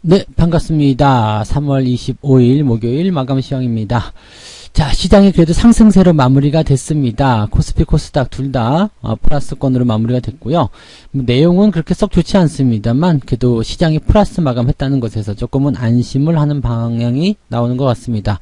네, 반갑습니다. 3월 25일 목요일 마감 시황입니다. 자, 시장이 그래도 상승세로 마무리가 됐습니다. 코스피, 코스닥 둘 다 플러스권으로 마무리가 됐고요. 내용은 그렇게 썩 좋지 않습니다만 그래도 시장이 플러스 마감했다는 것에서 조금은 안심을 하는 방향이 나오는 것 같습니다.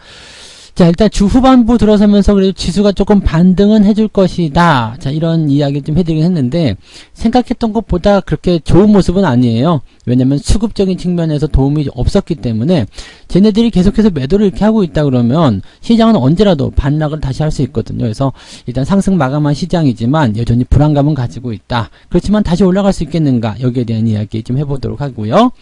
자, 일단 주 후반부 들어서면서 그래도 지수가 조금 반등은 해줄 것이다. 자, 이런 이야기를 좀 해드리긴 했는데 생각했던 것보다 그렇게 좋은 모습은 아니에요. 왜냐면 수급적인 측면에서 도움이 없었기 때문에 쟤네들이 계속해서 매도를 이렇게 하고 있다 그러면 시장은 언제라도 반락을 다시 할 수 있거든요. 그래서 일단 상승 마감한 시장이지만 여전히 불안감은 가지고 있다. 그렇지만 다시 올라갈 수 있겠는가? 여기에 대한 이야기 좀 해보도록 하고요.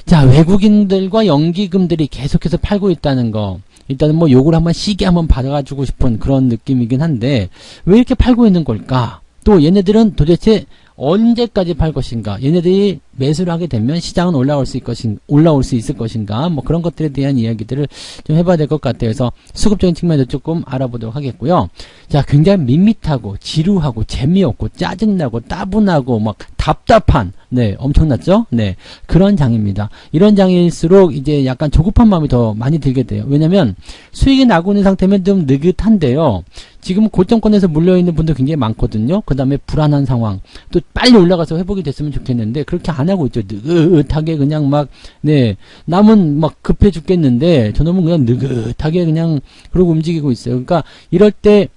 자, 외국인들과 연기금들이 계속해서 팔고 있다는 거. 일단은 뭐 요걸 한번 시계 한번 받아가지고 싶은 그런 느낌이긴 한데 왜 이렇게 팔고 있는 걸까? 또 얘네들은 도대체 언제까지 팔 것인가? 얘네들이 매수를 하게 되면 시장은 올라올 수 있을 것인가? 뭐 그런 것들에 대한 이야기들을 좀 해봐야 될 것 같아요. 그래서 수급적인 측면에서 조금 알아보도록 하겠고요. 자, 굉장히 밋밋하고 지루하고 재미없고 짜증나고 따분하고 막 답답한, 네, 엄청났죠? 네, 그런 장입니다. 이런 장일수록 이제 약간 조급한 마음이 더 많이 들게 돼요. 왜냐면 수익이 나고 있는 상태면 좀 느긋한데요. 지금 고점권에서 물려있는 분들 굉장히 많거든요. 그 다음에 불안한 상황. 또 빨리 올라가서 회복이 됐으면 좋겠는데 그렇게 안 하고 있죠. 느긋하게 그냥 막, 네, 남은 막 급해 죽겠는데 저놈은 그냥 느긋하게 그냥 그러고 움직이고 있어요. 그러니까 이럴 때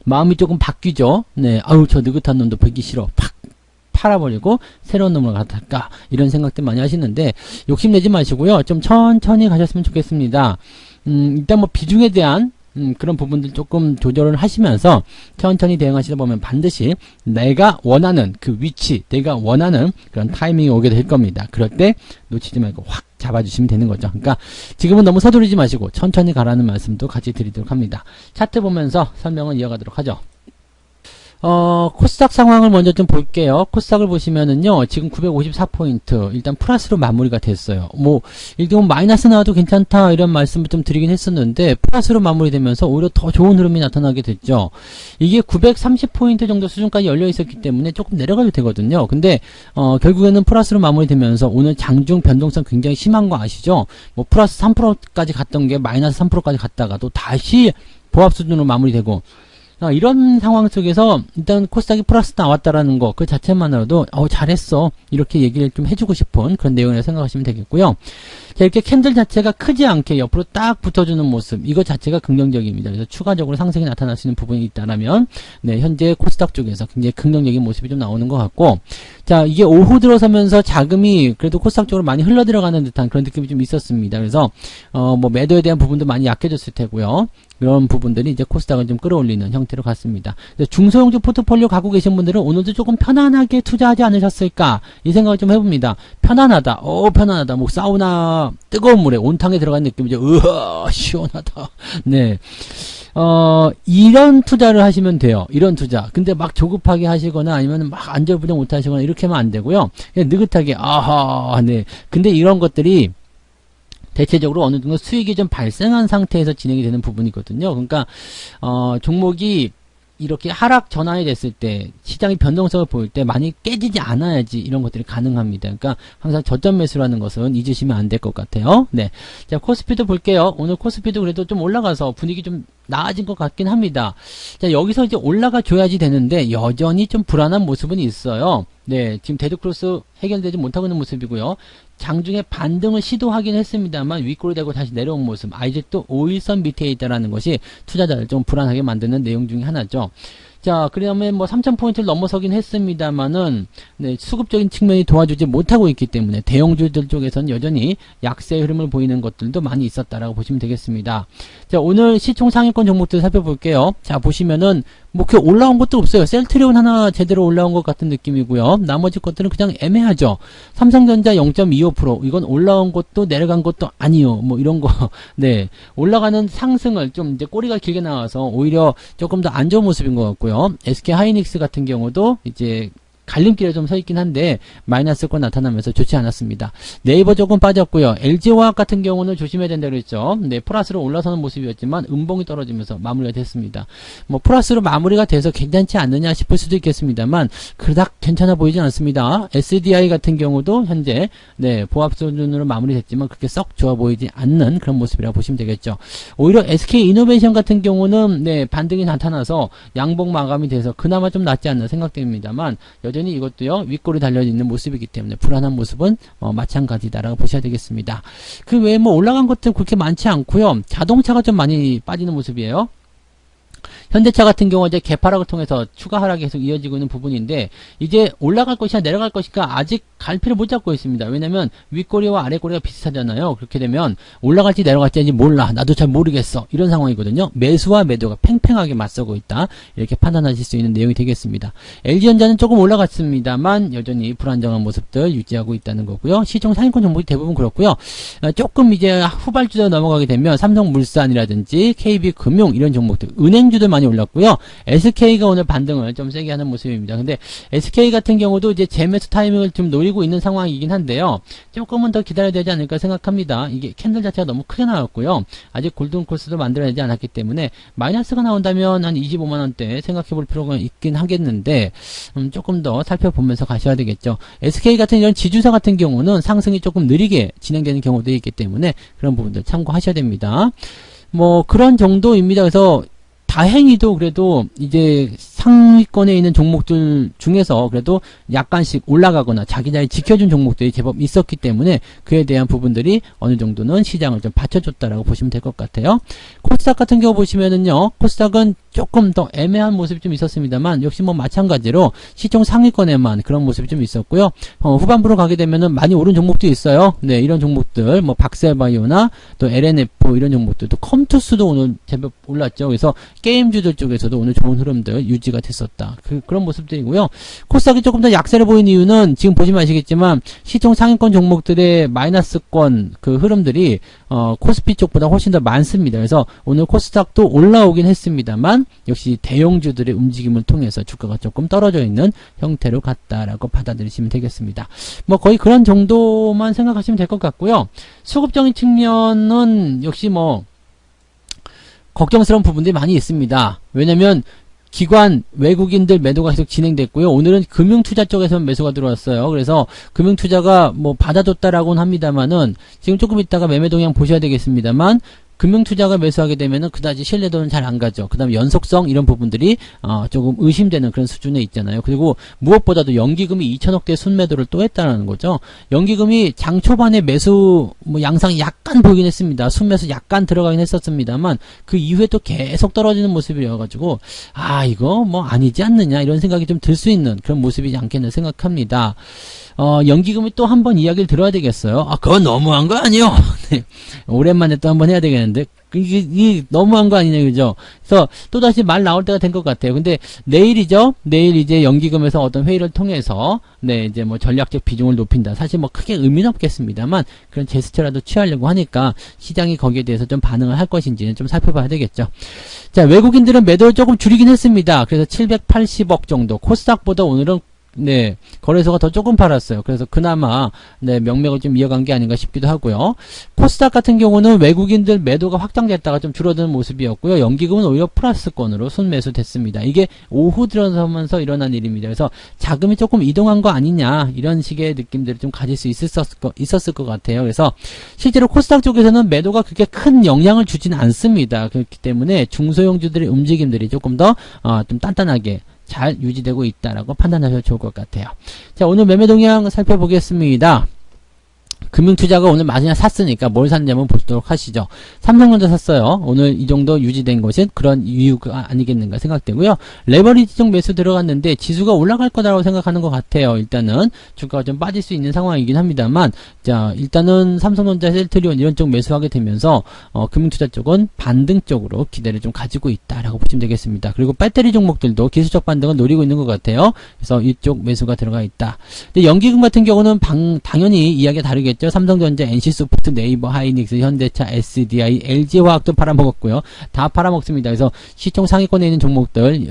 마음이 조금 바뀌죠. 네, 아유, 저 느긋한 놈도 보기 싫어. 팍 팔아버리고 새로운 놈을 갖다 이런 생각들 많이 하시는데 욕심내지 마시고요. 좀 천천히 가셨으면 좋겠습니다. 일단 뭐 비중에 대한 그런 부분들 조금 조절을 하시면서 천천히 대응하시다 보면 반드시 내가 원하는 그 위치, 내가 원하는 그런 타이밍이 오게 될 겁니다. 그럴 때 놓치지 말고 확 잡아주시면 되는 거죠. 그러니까 지금은 너무 서두르지 마시고 천천히 가라는 말씀도 같이 드리도록 합니다. 차트 보면서 설명을 이어가도록 하죠. 코스닥 상황을 먼저 좀 볼게요. 코스닥을 보시면은요, 지금 954포인트, 일단 플러스로 마무리가 됐어요. 뭐, 일단 마이너스 나와도 괜찮다, 이런 말씀을 좀 드리긴 했었는데, 플러스로 마무리되면서 오히려 더 좋은 흐름이 나타나게 됐죠. 이게 930포인트 정도 수준까지 열려 있었기 때문에 조금 내려가도 되거든요. 근데, 결국에는 플러스로 마무리되면서 오늘 장중 변동성 굉장히 심한 거 아시죠? 뭐, 플러스 3%까지 갔던 게 마이너스 3%까지 갔다가 또 다시 보합 수준으로 마무리되고, 이런 상황 속에서 일단 코스닥이 플러스 나왔다라는 거 그 자체만으로도 잘했어 이렇게 얘기를 좀 해주고 싶은 그런 내용이라고 생각하시면 되겠고요. 자, 이렇게 캔들 자체가 크지 않게 옆으로 딱 붙어주는 모습 이거 자체가 긍정적입니다. 그래서 추가적으로 상승이 나타날 수 있는 부분이 있다라면 네, 현재 코스닥 쪽에서 굉장히 긍정적인 모습이 좀 나오는 것 같고, 자, 이게 오후 들어서면서 자금이 그래도 코스닥 쪽으로 많이 흘러 들어가는 듯한 그런 느낌이 좀 있었습니다. 그래서 뭐 매도에 대한 부분도 많이 약해졌을 테고요. 이런 부분들이 이제 코스닥을 좀 끌어올리는 형태로 갔습니다. 중소형주 포트폴리오 갖고 계신 분들은 오늘도 조금 편안하게 투자하지 않으셨을까 이 생각을 좀 해봅니다. 편안하다, 편안하다. 뭐 사우나 뜨거운 물에 온탕에 들어간 느낌이죠. 으아 시원하다. 네. 이런 투자를 하시면 돼요. 이런 투자. 근데 막 조급하게 하시거나 아니면 막 안절부절 못 하시거나 이렇게 하면 안 되고요. 그냥 느긋하게 아하 네. 근데 이런 것들이 대체적으로 어느 정도 수익이 좀 발생한 상태에서 진행이 되는 부분이거든요. 그러니까 종목이 이렇게 하락 전환이 됐을 때 시장의 변동성을 보일 때 많이 깨지지 않아야지 이런 것들이 가능합니다. 그러니까 항상 저점 매수라는 것은 잊으시면 안 될 것 같아요. 네, 자 코스피도 볼게요. 오늘 코스피도 그래도 좀 올라가서 분위기 좀 나아진 것 같긴 합니다. 자, 여기서 이제 올라가 줘야지 되는데 여전히 좀 불안한 모습은 있어요. 네, 지금 데드크로스 해결되지 못하고 있는 모습이고요. 장중에 반등을 시도하긴 했습니다만 윗골이 되고 다시 내려온 모습, 아직도 5일선 밑에 있다라는 것이 투자자를 좀 불안하게 만드는 내용 중에 하나죠. 자, 그러면 뭐 3000포인트를 넘어서긴 했습니다만은 네, 수급적인 측면이 도와주지 못하고 있기 때문에 대형주들 쪽에서는 여전히 약세의 흐름을 보이는 것들도 많이 있었다라고 보시면 되겠습니다. 자, 오늘 시총 상위권 종목들 살펴볼게요. 자, 보시면은 뭐 그 올라온 것도 없어요. 셀트리온 하나 제대로 올라온 것 같은 느낌이고요. 나머지 것들은 그냥 애매하죠. 삼성전자 0.25%, 이건 올라온 것도 내려간 것도 아니요. 뭐 이런 거. 네, 올라가는 상승을 좀 이제 꼬리가 길게 나와서 오히려 조금 더 안 좋은 모습인 것 같고요. SK 하이닉스 같은 경우도 이제 갈림길에 좀 서 있긴 한데 마이너스권 나타나면서 좋지 않았습니다. 네이버 조금 빠졌고요. LG화학 같은 경우는 조심해야 된다고 그랬죠. 네, 플러스로 올라서는 모습이었지만 음봉이 떨어지면서 마무리가 됐습니다. 뭐 플러스로 마무리가 돼서 괜찮지 않느냐 싶을 수도 있겠습니다만 그닥 괜찮아 보이지 않습니다. SDI 같은 경우도 현재 네, 보합 수준으로 마무리됐지만 그렇게 썩 좋아 보이지 않는 그런 모습이라고 보시면 되겠죠. 오히려 SK이노베이션 같은 경우는 네, 반등이 나타나서 양봉 마감이 돼서 그나마 좀 낫지 않나 생각됩니다만 여전히 이것도요, 윗골이 달려있는 모습이기 때문에 불안한 모습은 마찬가지다라고 보셔야 되겠습니다. 그 외에 뭐 올라간 것들 그렇게 많지 않고요. 자동차가 좀 많이 빠지는 모습이에요. 현대차 같은 경우 이제 개파락을 통해서 추가 하락이 계속 이어지고 있는 부분인데 이제 올라갈 것이냐 내려갈 것인가 아직 갈피를 못 잡고 있습니다. 왜냐면 윗꼬리와 아랫꼬리가 비슷하잖아요. 그렇게 되면 올라갈지 내려갈지 몰라. 나도 잘 모르겠어. 이런 상황이거든요. 매수와 매도가 팽팽하게 맞서고 있다. 이렇게 판단하실 수 있는 내용이 되겠습니다. LG전자는 조금 올라갔습니다만 여전히 불안정한 모습들 유지하고 있다는 거고요. 시총 상위권 종목이 대부분 그렇고요. 조금 이제 후발주로 넘어가게 되면 삼성물산이라든지 KB금융 이런 종목들, 은행주들 많이 올랐고요. SK가 오늘 반등을 좀 세게 하는 모습입니다. 근데 SK 같은 경우도 이제 재매수 타이밍을 좀 노리고 있는 상황이긴 한데요. 조금은 더 기다려야 되지 않을까 생각합니다. 이게 캔들 자체가 너무 크게 나왔고요. 아직 골든 코스도 만들어내지 않았기 때문에 마이너스가 나온다면 한 25만원대 생각해 볼 필요가 있긴 하겠는데 조금 더 살펴보면서 가셔야 되겠죠. SK 같은 이런 지주사 같은 경우는 상승이 조금 느리게 진행되는 경우도 있기 때문에 그런 부분들 참고하셔야 됩니다. 뭐 그런 정도입니다. 그래서 다행히도 그래도 이제 상위권에 있는 종목들 중에서 그래도 약간씩 올라가거나 자기 자리 지켜준 종목들이 제법 있었기 때문에 그에 대한 부분들이 어느 정도는 시장을 좀 받쳐줬다라고 보시면 될 것 같아요. 코스닥 같은 경우 보시면은요, 코스닥은 조금 더 애매한 모습이 좀 있었습니다만 역시 뭐 마찬가지로 시총 상위권에만 그런 모습이 좀 있었고요. 후반부로 가게 되면은 많이 오른 종목도 있어요. 네, 이런 종목들 뭐 박셀바이오나 또 LNF 이런 종목들, 또 컴투스도 오늘 제법 올랐죠. 그래서 게임주들 쪽에서도 오늘 좋은 흐름들 유지가 됐었다. 그런 모습들이고요. 코스닥이 조금 더 약세를 보인 이유는 지금 보시면 아시겠지만 시총 상위권 종목들의 마이너스권 그 흐름들이 코스피 쪽보다 훨씬 더 많습니다. 그래서 오늘 코스닥도 올라오긴 했습니다만 역시 대형주들의 움직임을 통해서 주가가 조금 떨어져 있는 형태로 갔다라고 받아들이시면 되겠습니다. 뭐 거의 그런 정도만 생각하시면 될 것 같고요. 수급적인 측면은 역시 뭐 걱정스러운 부분들이 많이 있습니다. 왜냐면 기관 외국인들 매도가 계속 진행됐고요. 오늘은 금융투자 쪽에서 매수가 들어왔어요. 그래서 금융투자가 뭐 받아줬다라고는 합니다만은 지금 조금 있다가 매매 동향 보셔야 되겠습니다만 금융투자가 매수하게 되면은 그다지 신뢰도는 잘 안 가죠. 그 다음에 연속성 이런 부분들이 조금 의심되는 그런 수준에 있잖아요. 그리고 무엇보다도 연기금이 2천억대 순매도를 또 했다는 거죠. 연기금이 장 초반에 매수 뭐 양상이 약간 보이긴 했습니다. 순매수 약간 들어가긴 했었습니다만 그 이후에 또 계속 떨어지는 모습이어가지고 이거 뭐 아니지 않느냐 이런 생각이 좀 들 수 있는 그런 모습이지 않겠나 생각합니다. 연기금이 또 한 번 이야기를 들어야 되겠어요. 그건 너무한 거 아니요? 네. 오랜만에 또 한 번 해야 되겠는데, 이게 너무한 거 아니냐, 그죠? 그래서 또다시 말 나올 때가 된 것 같아요. 근데 내일이죠? 내일 이제 연기금에서 어떤 회의를 통해서, 네, 이제 뭐 전략적 비중을 높인다. 사실 뭐 크게 의미는 없겠습니다만, 그런 제스처라도 취하려고 하니까 시장이 거기에 대해서 좀 반응을 할 것인지는 좀 살펴봐야 되겠죠. 자, 외국인들은 매도를 조금 줄이긴 했습니다. 그래서 780억 정도. 코스닥보다 오늘은 네, 거래소가 더 조금 팔았어요. 그래서 그나마 네, 명맥을 좀 이어간 게 아닌가 싶기도 하고요. 코스닥 같은 경우는 외국인들 매도가 확장됐다가 좀 줄어드는 모습이었고요. 연기금은 오히려 플러스권으로 순매수 됐습니다. 이게 오후 들어서면서 일어난 일입니다. 그래서 자금이 조금 이동한 거 아니냐 이런 식의 느낌들을 좀 가질 수 있었을 것 같아요. 그래서 실제로 코스닥 쪽에서는 매도가 그렇게 큰 영향을 주지는 않습니다. 그렇기 때문에 중소형주들의 움직임들이 조금 더 좀 단단하게 잘 유지되고 있다라고 판단하셔도 좋을 것 같아요. 자, 오늘 매매 동향 살펴보겠습니다. 금융투자가 오늘 마지막 샀으니까 뭘 샀냐면 보도록 하시죠. 삼성전자 샀어요. 오늘 이 정도 유지된 것은 그런 이유가 아니겠는가 생각되고요. 레버리지적 매수 들어갔는데 지수가 올라갈 거다라고 생각하는 것 같아요. 일단은 주가가 좀 빠질 수 있는 상황이긴 합니다만, 자, 일단은 삼성전자, 셀트리온 이런 쪽 매수하게 되면서 금융투자 쪽은 반등 쪽으로 기대를 좀 가지고 있다라고 보시면 되겠습니다. 그리고 배터리 종목들도 기술적 반등을 노리고 있는 것 같아요. 그래서 이쪽 매수가 들어가 있다. 근데 연기금 같은 경우는 당연히 이야기가 다르겠죠. 삼성전자, NC소프트, 네이버, 하이닉스, 현대차, SDI, LG화학도 팔아먹었고요. 다 팔아먹습니다. 그래서 시총 상위권에 있는 종목들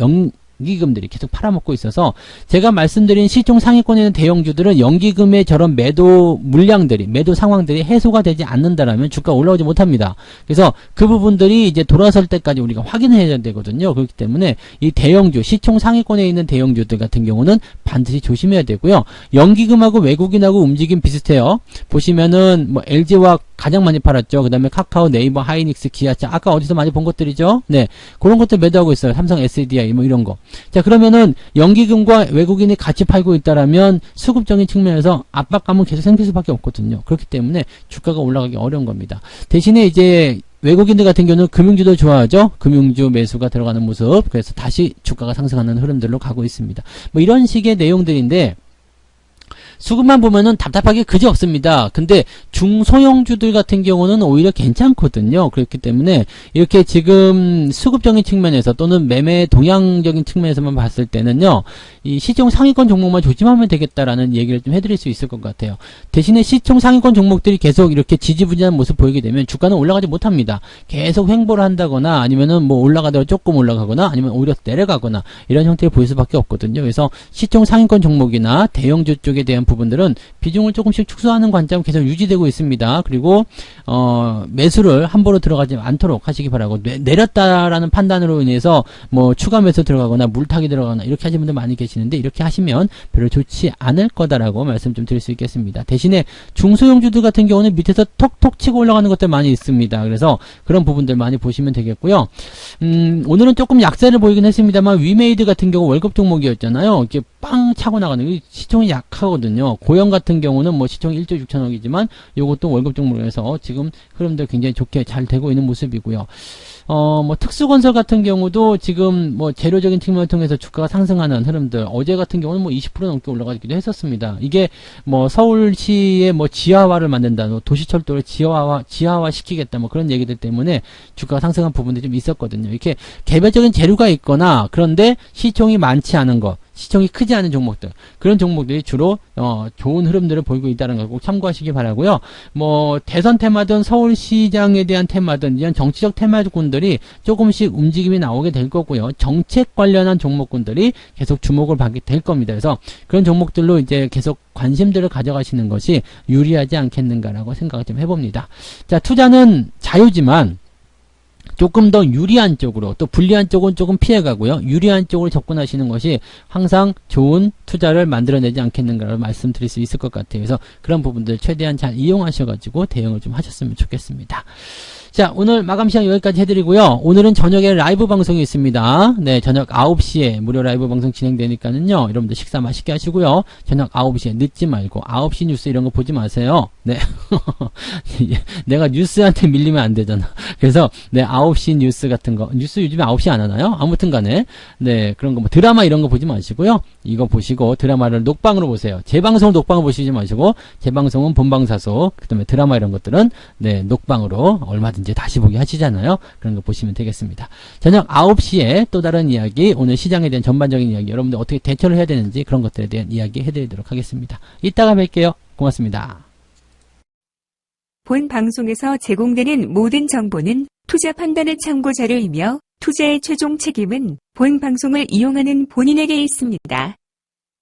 연기금들이 계속 팔아먹고 있어서 제가 말씀드린 시총 상위권에 있는 대형주들은 연기금의 저런 매도 물량들이 매도 상황들이 해소가 되지 않는다라면 주가가 올라오지 못합니다. 그래서 그 부분들이 이제 돌아설 때까지 우리가 확인해야 되거든요. 그렇기 때문에 이 대형주 시총 상위권에 있는 대형주들 같은 경우는 반드시 조심해야 되고요. 연기금하고 외국인하고 움직임 비슷해요. 보시면은 뭐 LG화 가장 많이 팔았죠. 그 다음에 카카오, 네이버, 하이닉스, 기아차 아까 어디서 많이 본 것들이죠. 네, 그런 것들 매도하고 있어요. 삼성 SDI 뭐 이런 거. 자, 그러면은 연기금과 외국인이 같이 팔고 있다라면 수급적인 측면에서 압박감은 계속 생길 수밖에 없거든요. 그렇기 때문에 주가가 올라가기 어려운 겁니다. 대신에 이제 외국인들 같은 경우는 금융주도 좋아하죠. 금융주 매수가 들어가는 모습. 그래서 다시 주가가 상승하는 흐름들로 가고 있습니다. 뭐 이런 식의 내용들인데 수급만 보면은 답답하게 그지 없습니다. 근데 중소형주들 같은 경우는 오히려 괜찮거든요. 그렇기 때문에 이렇게 지금 수급적인 측면에서 또는 매매 동향적인 측면에서만 봤을 때는요, 이 시총 상위권 종목만 조심하면 되겠다라는 얘기를 좀 해드릴 수 있을 것 같아요. 대신에 시총 상위권 종목들이 계속 이렇게 지지부진한 모습 보이게 되면 주가는 올라가지 못합니다. 계속 횡보를 한다거나 아니면은 뭐 올라가다가 조금 올라가거나 아니면 오히려 내려가거나 이런 형태를 보일 수밖에 없거든요. 그래서 시총 상위권 종목이나 대형주 쪽에 대한 부분들은 비중을 조금씩 축소하는 관점 계속 유지되고 있습니다. 그리고 매수를 함부로 들어가지 않도록 하시기 바라고, 내렸다라는 판단으로 인해서 뭐 추가 매수 들어가거나 물타기 들어가거나 이렇게 하시는 분들 많이 계시는데 이렇게 하시면 별로 좋지 않을 거다라고 말씀 좀 드릴 수 있겠습니다. 대신에 중소형주들 같은 경우는 밑에서 톡톡 치고 올라가는 것들 많이 있습니다. 그래서 그런 부분들 많이 보시면 되겠고요. 오늘은 조금 약세를 보이긴 했습니다만 위메이드 같은 경우 월급 종목이었잖아요. 이렇게 빵 차고 나가는 시총이 약하거든요. 고영 같은 경우는 뭐 시총이 1조 6천억이지만 요것도 월급 종목에서 지금 흐름들 굉장히 좋게 잘 되고 있는 모습이고요. 뭐 특수건설 같은 경우도 지금 뭐 재료적인 측면을 통해서 주가가 상승하는 흐름들, 어제 같은 경우는 뭐 20% 넘게 올라가기도 했었습니다. 이게 뭐 서울시의 뭐 지하화를 만든다, 도시철도를 지하화 시키겠다, 뭐 그런 얘기들 때문에 주가가 상승한 부분들이 좀 있었거든요. 이렇게 개별적인 재료가 있거나 그런데 시총이 많지 않은 것, 시총이 크지 않은 종목들, 그런 종목들이 주로 좋은 흐름들을 보이고 있다는 걸 꼭 참고하시기 바라고요. 뭐 대선 테마든 서울시장에 대한 테마든 이런 정치적 테마군들이 조금씩 움직임이 나오게 될 거고요. 정책 관련한 종목군들이 계속 주목을 받게 될 겁니다. 그래서 그런 종목들로 이제 계속 관심들을 가져가시는 것이 유리하지 않겠는가라고 생각을 좀 해봅니다. 자, 투자는 자유지만 조금 더 유리한 쪽으로, 또 불리한 쪽은 조금 피해가고요. 유리한 쪽으로 접근하시는 것이 항상 좋은 투자를 만들어내지 않겠는가를 말씀드릴 수 있을 것 같아요. 그래서 그런 부분들 최대한 잘 이용하셔가지고 대응을 좀 하셨으면 좋겠습니다. 자, 오늘 마감 시간 여기까지 해드리고요. 오늘은 저녁에 라이브 방송이 있습니다. 네, 저녁 9시에 무료 라이브 방송 진행되니까는요, 여러분들 식사 맛있게 하시고요. 저녁 9시에 늦지 말고 9시 뉴스 이런 거 보지 마세요. 네. 내가 뉴스한테 밀리면 안 되잖아. 그래서 네, 9시 뉴스 같은 거, 뉴스 요즘에 9시 안 하나요? 아무튼 간에 네, 그런 거 뭐 드라마 이런 거 보지 마시고요. 이거 보시고 드라마를 녹방으로 보세요. 재방송 녹방을 보시지 마시고 재방송은 본방사수, 그다음에 드라마 이런 것들은 네, 녹방으로 얼마든지 다시 보기 하시잖아요. 그런 거 보시면 되겠습니다. 저녁 9시에 또 다른 이야기, 오늘 시장에 대한 전반적인 이야기, 여러분들 어떻게 대처를 해야 되는지 그런 것들에 대한 이야기 해드리도록 하겠습니다. 이따가 뵐게요. 고맙습니다. 본 방송에서 제공되는 모든 정보는 투자 판단의 참고 자료이며 투자의 최종 책임은 본 방송을 이용하는 본인에게 있습니다.